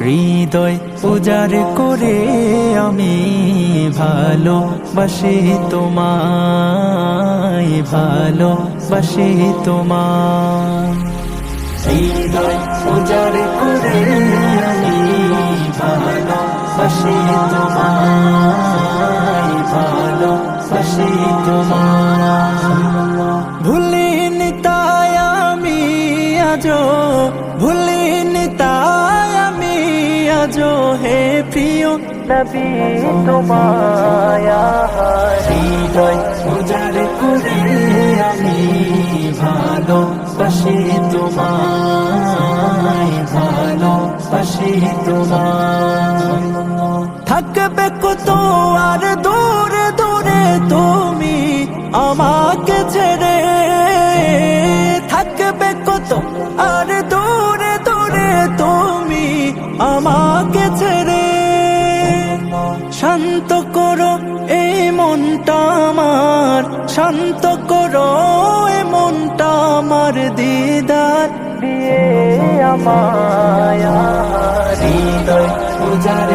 হৃদয় উজাড় করে আমি ভালোবাসি তোমায়, ভালোবাসি তোমায়। হৃদয় উজাড় করে আমি ভালোবাসি তোমায়, ভালোবাসি তোমায়। ভুলিনি তাই আমি আজো, ভুলিনি তাই আমি আজো হে প্রিয় নবী তোমায়। হৃদয় উজাড় করে আমি ভালোবাসি তোমায়, ভালোবাসি তোমায়। থাকবে কত আর দূরে দূরে তুমি আমাকে ছেড়ে, থাকবে কত আর দূরে দূরে তুমি আমাকে ছেড়ে। শান্ত করো এই মনটা আমার, শান্ত করো এই মনটা আমার, দিদার দিয়ে আমায়। হৃদয় উজাড়